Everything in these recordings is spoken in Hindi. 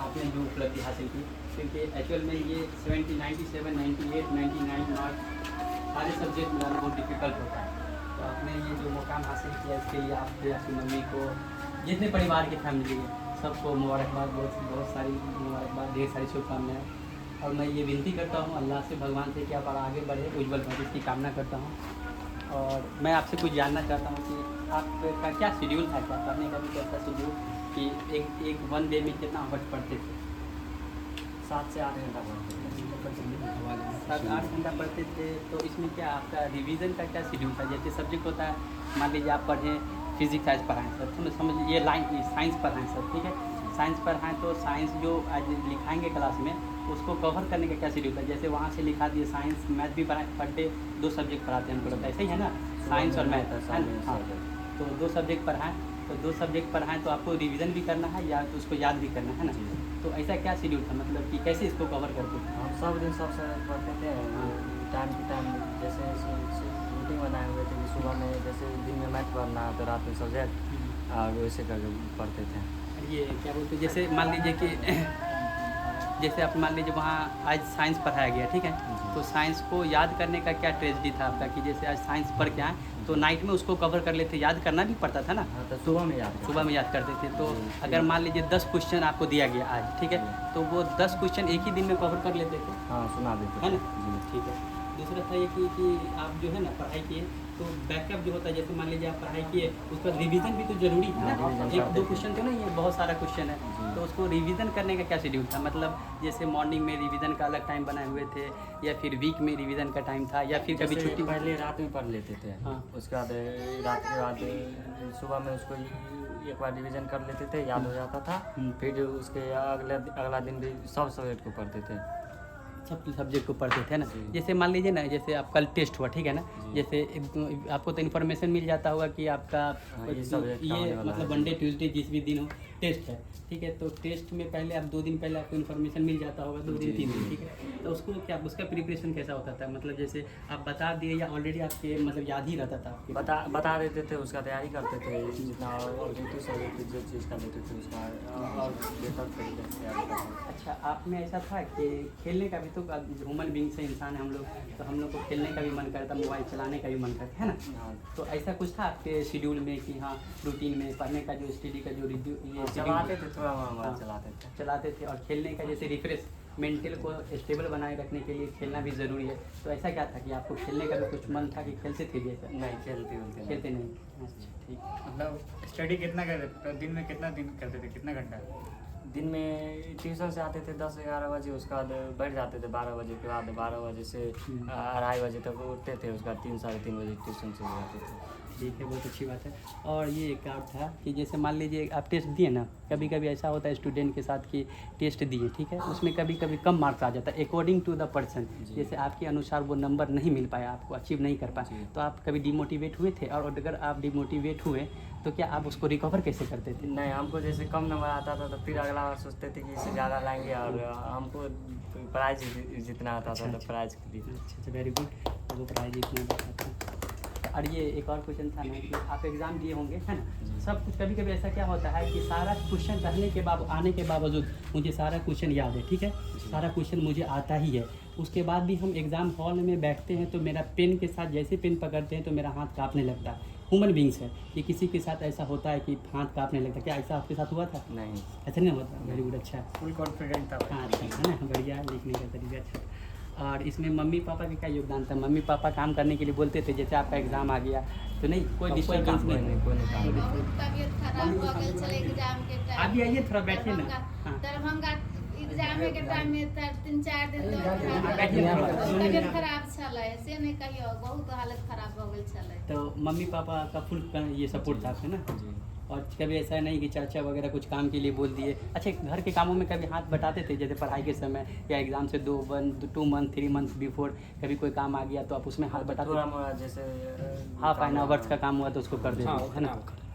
आपने जो उपलब्धि हासिल की, क्योंकि एक्चुअल में ये 70, 97, 98, 99 मार्क्स सारे सब्जेक्ट मिलाना बहुत डिफिकल्ट होता है। तो आपने ये जो मुकाम हासिल किया इसके लिए आपके आपकी मम्मी को, जितने परिवार की फैमिली है, सबको मुबारकबाद, बहुत सारी मुबारकबाद, ढेर सारी शुभकामनाएँ। और मैं ये विनती करता हूँ अल्लाह से, भगवान से कि आप आगे बढ़े, उज्जवल भविष्य की कामना करता हूँ। और मैं आपसे कुछ जानना चाहता हूँ कि आपका क्या शेड्यूल था, क्या पढ़ने का भी कैसा शेड्यूल, कि एक वन डे में कितना आवर्स पढ़ते थे? 7 से 8 घंटा पढ़ते थे। 7-8 घंटा पढ़ते थे। तो इसमें क्या आपका रिवीजन का क्या शेड्यूल था? जैसे सब्जेक्ट होता है, मान लीजिए आप पढ़ें फिजिक्स आज पढ़ाएँ सर, तो समझ ये लाइन साइंस पढ़ाएँ सर, ठीक है, साइंस पढ़ाएँ तो साइंस जो आज लिखाएंगे क्लास में उसको कवर करने का क्या शेड्यूल था? जैसे वहाँ से लिखा दिए साइंस मैथ भी पढ़ाए, पर डे 2 सब्जेक्ट पढ़ाते हैं हमको लगता है, ऐसा ही है ना, साइंस और मैथ है ना? हाँ, तो 2 सब्जेक्ट पढ़ाएँ, तो 2 सब्जेक्ट पढ़ाएँ तो आपको रिवीजन भी करना है या उसको याद भी करना है ना? तो ऐसा क्या शेड्यूल था, मतलब कि कैसे इसको कवर करते थे? हम सब दिन सब सब्जेक्ट पढ़ते थे, टाइम टू टाइम, जैसे रूटीन बनाए हुए थे कि सुबह में जैसे दिन में मैथ पढ़ना है तो रात में सब्जेक्ट, और वैसे करके पढ़ते थे। ये क्या बोलते हैं, जैसे मान लीजिए कि जैसे आप मान लीजिए वहाँ आज साइंस पढ़ाया गया, ठीक है, तो साइंस को याद करने का क्या ट्रेजेडी था आपका, कि जैसे आज साइंस पढ़ के आए तो नाइट में उसको कवर कर लेते, याद करना भी पड़ता था ना? हाँ, तो सुबह में याद करते थे। तो अगर मान लीजिए 10 क्वेश्चन आपको दिया गया आज, ठीक है, तो वो 10 क्वेश्चन एक ही दिन में कवर कर लेते थे? हाँ, सुना देते है ना? जी। ठीक है। दूसरा था ये कि आप जो है ना पढ़ाई किए तो बैकअप जो होता है, जैसे मान लीजिए आप पढ़ाई किए उसका रिवीजन भी तो जरूरी है ना? एक दो क्वेश्चन तो नहीं है, बहुत सारा क्वेश्चन है, तो उसको रिवीजन करने का क्या शेड्यूल था? मतलब जैसे मॉर्निंग में रिवीजन का अलग टाइम बनाए हुए थे, या फिर वीक में रिवीजन का टाइम था, या फिर कभी छुट्टी? पहले रात में पढ़ लेते थे, हाँ। उसके बाद रात के बाद सुबह में उसको एक बार रिवीजन कर लेते थे, याद हो जाता था, फिर उसके अगला दिन भी सब सब्जेक्ट को पढ़ते थे, सब सब्जेक्ट को पढ़ते थे ना? जैसे मान लीजिए ना, जैसे आप कल टेस्ट हुआ, ठीक है ना, जैसे आपको तो इन्फॉर्मेशन मिल जाता होगा कि आपका ये मतलब मंडे ट्यूसडे जिस भी दिन हो टेस्ट है, ठीक है, तो टेस्ट में पहले आप 2 दिन पहले आपको इन्फॉर्मेशन मिल जाता होगा, 2 दिन 3 दिन, ठीक है, तो उसको क्या उसका प्रिपरेशन कैसा होता था? मतलब जैसे आप बता दिए या ऑलरेडी आपके मतलब याद ही रहता था आपके? बता देते थे, उसका तैयारी करते थे, जितना ऑब्जेक्टिव सब्जेक्ट जो चीज़ का लेते थे उसका और बेहतर तरीके से तैयारी करते थे। अच्छा, आप में ऐसा था कि खेलने का भी तो ह्यूमन बींग से इंसान है हम लोग, तो हम लोग को खेलने का भी मन करता, मोबाइल चलाने का भी मन करता है ना? तो ऐसा कुछ था आपके शेड्यूल में कि हाँ रूटीन में पढ़ने का जो स्टडी का जो ये चलाते थे, थोड़ा चलाते थे, और खेलने का जैसे रिफ्रेश मेंटल को स्टेबल बनाए रखने के लिए खेलना भी ज़रूरी है, तो ऐसा क्या था कि आपको खेलने का भी कुछ मन था कि खेलते थे जैसा? नहीं, खेलते नहीं। अच्छा, ठीक। मतलब स्टडी कितना करते, दिन में कितना दिन करते थे, कितना घंटा? दिन में ट्यूशन से आते थे 10-11 बजे, उसके बाद बैठ जाते थे 12 बजे के बाद, 12 बजे से 2:30 बजे तक उठते थे, उसके बाद 3-3:30 बजे ट्यूशन से जाते थे। ठीक है, बहुत अच्छी बात है। और ये एक और था कि जैसे मान लीजिए आप टेस्ट दिए ना, कभी कभी ऐसा होता है स्टूडेंट के साथ कि टेस्ट दिए, ठीक है, उसमें कभी कभी कम मार्क्स आ जाता है अकॉर्डिंग टू द पर्सन, जैसे आपके अनुसार वो नंबर नहीं मिल पाया, आपको अचीव नहीं कर पाए, तो आप कभी डिमोटिवेट हुए थे? और अगर आप डिमोटिवेट हुए तो क्या आप उसको रिकवर कैसे करते थे? नहीं, हमको जैसे कम नंबर आता था तो फिर अगला बार सोचते थे कि इससे ज़्यादा लाएंगे, और हमको प्राइज जितना आता था तो प्राइज खरीद। अच्छा, वेरी गुड, वो प्राइज जितना आता था। और ये एक और क्वेश्चन था ना कि आप एग्ज़ाम दिए होंगे, है ना, सब कुछ, कभी कभी ऐसा क्या होता है कि सारा क्वेश्चन रहने के बाद आने के बावजूद मुझे सारा क्वेश्चन याद है, ठीक है, सारा क्वेश्चन मुझे आता ही है, उसके बाद भी हम एग्ज़ाम हॉल में बैठते हैं तो मेरा पेन के साथ जैसे पेन पकड़ते हैं तो मेरा हाथ काँपने लगता है। ह्यूमन बींग्स है कि किसी के साथ ऐसा होता है कि हाथ काँपने लगता है, क्या ऐसा आपके साथ हुआ था? नहीं, ऐसा नहीं होता। वेरी गुड, अच्छा, फुल कॉन्फिडेंट था। हाँ, अच्छा है ना, बढ़िया, लिखने का तरीका अच्छा। और इसमें मम्मी पापा का क्या योगदान था? मम्मी पापा काम करने के लिए बोलते थे, जैसे आपका एग्ज़ाम आ गया तो नहीं, कोई डिस्टर्बेंस नहीं? तबियत खराब हो गई छले एग्जाम के टाइम। अभी आइए थोड़ा बैठिए ना। दरभंगा एग्जाम के टाइम में 3-4 दिन तबियत खराब छले, से नहीं कहियो, बहुत हालत खराब हो गई छले। तो मम्मी पापा का फुल ये सपोर्ट था आपके ना? और कभी ऐसा नहीं कि चाचा वगैरह कुछ काम के लिए बोल दिए? अच्छा, घर के कामों में कभी हाथ बटाते थे, जैसे पढ़ाई के समय या एग्जाम से 2 मंथ 3 मंथ बिफोर कभी कोई काम आ गया तो आप उसमें हाथ बटाते थे? जैसे हाफ एन आवर्स का काम हुआ तो उसको कर देते, है ना?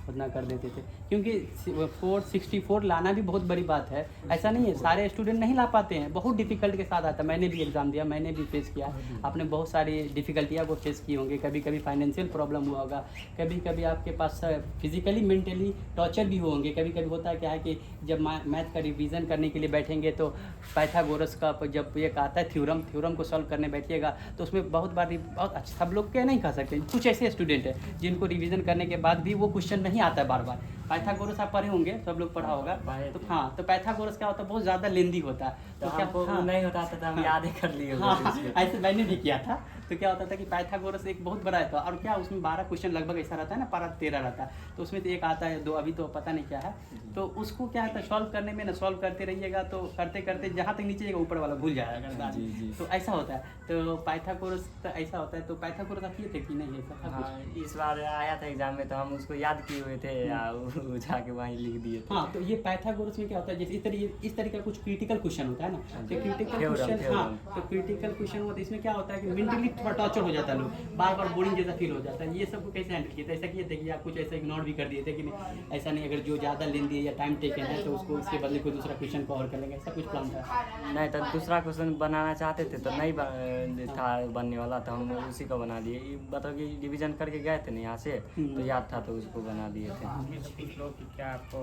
उतना कर देते थे, क्योंकि 464 लाना भी बहुत बड़ी बात है। ऐसा नहीं है सारे स्टूडेंट नहीं ला पाते हैं, बहुत डिफिकल्ट के साथ आता है। मैंने भी एग्ज़ाम दिया, मैंने भी फेस किया, आपने बहुत सारी डिफ़िकल्टियाँ को फेस की होंगी। कभी कभी फाइनेंशियल प्रॉब्लम हुआ होगा, कभी कभी आपके पास फिजिकली मेंटली टॉर्चर भी होंगे। कभी कभी होता है क्या है कि जब मैथ का रिवीजन करने के लिए बैठेंगे तो पाइथागोरस का जब एक आता है थ्योरम को सॉल्व करने बैठिएगा तो उसमें बहुत बार बहुत अच्छा, सब लोग के नहीं कह सकते, कुछ ऐसे स्टूडेंट हैं जिनको रिवीजन करने के बाद भी वो क्वेश्चन नहीं आता है बार बार। पाइथागोरस आप पढ़े होंगे, सब लोग पढ़ा होगा। तो हाँ, तो पाइथागोरस क्या होता है, बहुत ज़्यादा लेंदी होता है। तो क्या हमको हाँ, नहीं होता था, हम याद ही कर लिए होते थे हाँ, इसलिए। ऐसे मैंने भी किया था। तो क्या होता था कि पाइथागोरस एक बहुत बड़ा था, और क्या उसमें 12 क्वेश्चन लगभग ऐसा रहता है ना, 12-13 रहता है। तो उसमें तो एक आता है 2, अभी तो पता नहीं क्या है। तो उसको क्या होता है सॉल्व करने में ना, सॉल्व करते रहिएगा तो करते करते जहाँ तक नीचे जाएगा ऊपर वाला भूल जाएगा। जी। तो ऐसा होता है। तो पाइथागोरस तो ऐसा होता है। तो पाइथागोरस आप किए थे कि नहीं ऐसा था कुछ? हाँ, इस बार आया था एग्जाम में तो हम उसको याद किए हुए थे या वो जाके वहीं लिख दिए थे। हाँ, तो ये पाइथागोरस में क्या होता है, जैसे इस तरीके का कुछ क्रिटिकल क्वेश्चन होता है ना, तो क्रिटिकल क्वेश्चन, हाँ, तो क्रिटिकल क्वेश्चन होता है। इसमें क्या होता है कि मेंटली थोड़ा टॉर्चर हो जाता है, लोग बार बार बोरिंग जैसा फील हो जाता है। ये सब को कैसे हैंडल किया था? ऐसा किए थे कि आप कुछ ऐसा इग्नोर भी कर दिए थे कि नहीं, ऐसा नहीं, अगर जो ज़्यादा लेंदी है या टाइम टेकन है तो उसको इसके बदले कोई दूसरा क्वेश्चन कवर कर लेंगे, ऐसा कुछ प्लान था? नहीं तो दूसरा क्वेश्चन बनाना चाहते थे तो नहीं था बनने वाला, तो हम उसी को बना दिए। ये बताओ कि डिवीजन करके गए थे ना यहाँ से, तो याद था तो उसको बना दिए थे। पूछ लो कि क्या आपको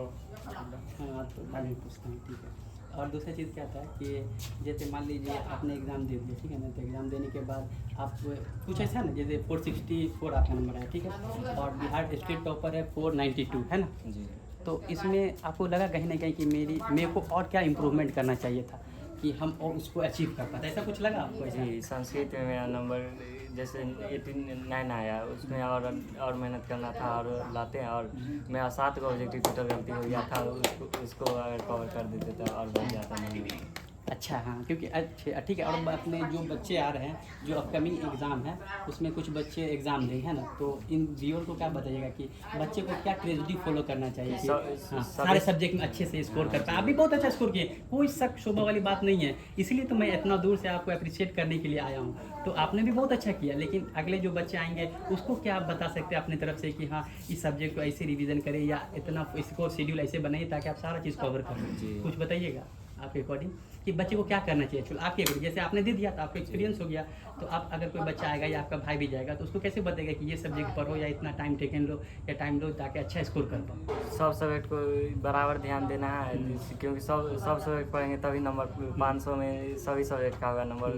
हाँ, तो मैं भी पूछता हूँ, ठीक है। और दूसरा चीज़ क्या था कि जैसे मान लीजिए आपने एग्ज़ाम दे दिया, ठीक है ना, तो एग्ज़ाम देने के बाद आप कुछ ऐसा ना, जैसे 464 आपका नंबर है, ठीक है, और बिहार स्टेट टॉपर है 492, है ना। जी। तो इसमें आपको लगा कहीं ना कहीं कि मेरे को और क्या इम्प्रूवमेंट करना चाहिए था कि हम और उसको अचीव कर पाते, ऐसा कुछ लगा आपको? ऐसा जी, संस्कृत में मेरा नंबर जैसे 89 आया, उसमें और मेहनत करना था और लाते हैं। और मेरा 7 का ऑब्जेक्टिव टोटल गलती हो गया था, उसको अगर कवर कर देते तो और बढ़ जाता नहीं। अच्छा, हाँ, क्योंकि अच्छा ठीक है। और अपने जो बच्चे आ रहे हैं, जो अपकमिंग एग्ज़ाम है उसमें कुछ बच्चे एग्ज़ाम देंगे, है ना, तो इन व्यूअर को क्या बताइएगा कि बच्चे को क्या ट्रेजेडी फॉलो करना चाहिए कि हाँ, सारे सब्जेक्ट में अच्छे से स्कोर कर पाए? आप भी बहुत अच्छा स्कोर किए, कोई शक शोभा वाली बात नहीं है, इसलिए तो मैं इतना दूर से आपको अप्रिशिएट करने के लिए आया हूँ। तो आपने भी बहुत अच्छा किया, लेकिन अगले जो बच्चे आएंगे उसको क्या आप बता सकते हैं अपनी तरफ से कि हाँ, इस सब्जेक्ट को ऐसे रिवीजन करें या इतना इसको शेड्यूल ऐसे बनाइए ताकि आप सारा चीज़ कवर करें? कुछ बताइएगा आपके अकॉर्डिंग कि बच्चे को क्या करना चाहिए? चलो आपके अकॉर्डिंग, जैसे आपने दे दिया तो आपको एक्सपीरियंस हो गया, तो आप अगर कोई बच्चा आएगा या आपका भाई भी जाएगा तो उसको कैसे बताएगा कि ये सब्जेक्ट पढ़ो या इतना टाइम टेकन लो या टाइम लो ताकि अच्छा स्कोर कर पाओ? सब सब्जेक्ट को बराबर ध्यान देना है, क्योंकि सब सब्जेक्ट पढ़ेंगे तभी नंबर 500 में सभी सब्जेक्ट का होगा नंबर।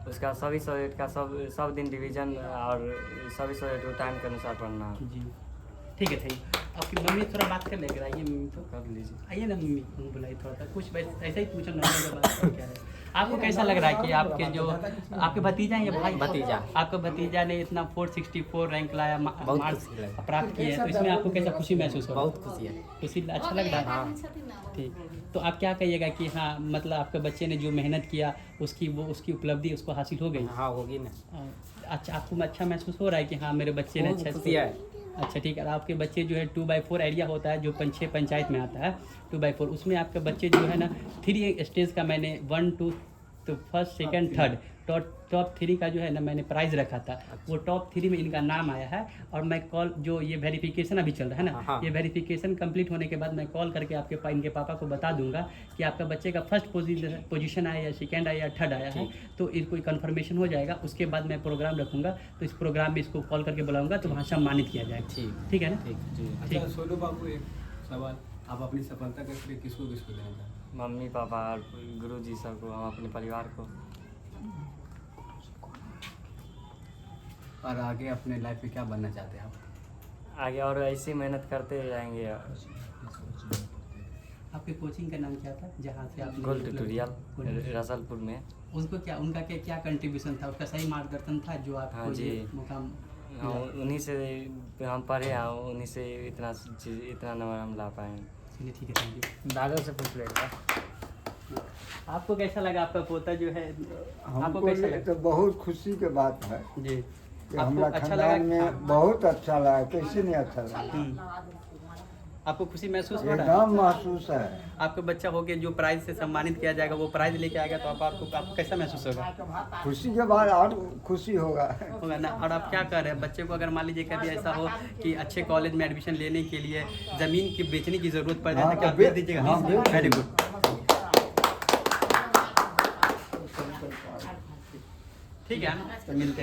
उसका सभी सब्जेक्ट का सब दिन डिवीजन और सभी सब्जेक्ट को टाइम के अनुसार पढ़ना है। जी, ठीक है। आपकी मम्मी थोड़ा बात कर लेकर आइए, मम्मी तो कर लीजिए। आइए ना मम्मी, बुलाइए थोड़ा सा, कुछ ऐसा ही पूछो नॉर्मल बात और क्या है। आपको कैसा लग रहा है कि आपके जो आपके भतीजा हैं या भाई? भतीजा। आपका भतीजा ने इतना 464 रैंक लाया, मार्क्स प्राप्त किए हैं, तो इसमें आपको कैसा खुशी महसूस हो रहा है? बहुत खुशी है। खुशी, अच्छा लग रहा है? हाँ। ठीक, तो आप क्या कहिएगा कि हाँ, मतलब आपके बच्चे ने जो मेहनत किया उसकी उपलब्धि उसको हासिल हो गई? हाँ, होगी ना। अच्छा, आपको अच्छा महसूस हो रहा है कि हाँ मेरे बच्चे ने अच्छा खुशी है। अच्छा, ठीक है। और आपके बच्चे जो है 2/4 एरिया होता है जो 5-6 पंचायत में आता है, 2/4, उसमें आपके बच्चे जो है ना 3 स्टेज का मैंने 1, 2 तो फर्स्ट सेकंड थर्ड टॉप 3 का जो है ना मैंने प्राइज़ रखा था। वो टॉप 3 में इनका नाम आया है। और मैं कॉल जो ये वेरिफिकेशन अभी चल रहा है ना, हाँ। ये वेरिफिकेशन कंप्लीट होने के बाद मैं कॉल करके इनके पापा को बता दूंगा कि आपका बच्चे का फर्स्ट पोजीशन आया या सेकंड आया या थर्ड आया है, तो इनको कंफर्मेशन हो जाएगा। उसके बाद मैं प्रोग्राम रखूँगा, तो इस प्रोग्राम में इसको कॉल करके बुलाऊँगा तो वहाँ सम्मानित किया जाएगा। ठीक है ना? ठीक। अच्छा सोनू बाबू, एक सवाल, आप अपनी सफलता के श्रेय किसको देना चाहते हैं? मम्मी पापा और गुरुजी सबको, हम अपने परिवार को। और आगे अपने लाइफ में क्या बनना चाहते हैं आप? आगे और ऐसी मेहनत करते रहेंगे। आपके कोचिंग का नाम क्या था जहाँ से आप? गोल्ड ट्यूटोरियल रसलपुर में। उनको क्या, उनका क्या कंट्रीब्यूशन था? उसका सही मार्गदर्शन था जो आपको हाँ जी। ये मुकाम? हाँ, उन्हीं से हम पढ़े हैं, उन्हीं से इतना नंबर हम ला पाए हैं। चलिए, ठीक है, थैंक यू। दादा से पूछ लेगा। आपको कैसा लगा आपका पोता जो है? आपको हमको कैसा ये लगा? तो बहुत खुशी के बात है जी, कि आपको हमारा अच्छा खानदान लगा? में हाँ। बहुत अच्छा लगा, कैसे नहीं अच्छा लगा। आपको खुशी महसूस हो रहा है? एकदम महसूस है। आपका बच्चा हो के जो प्राइज से सम्मानित किया जाएगा, वो प्राइज लेके आएगा, तो आपको कैसा महसूस होगा? खुशी के बाद और खुशी होगा। होगा ना। और आप क्या कर रहे हैं बच्चे को, अगर मान लीजिए कभी ऐसा हो कि अच्छे कॉलेज में एडमिशन लेने के लिए ज़मीन की बेचने की ज़रूरत पड़ जाए, हाँ, तो क्या तो बेच दीजिएगा? हाँ, बेच वेरी गुड। ठीक है, तो मिलते हैं।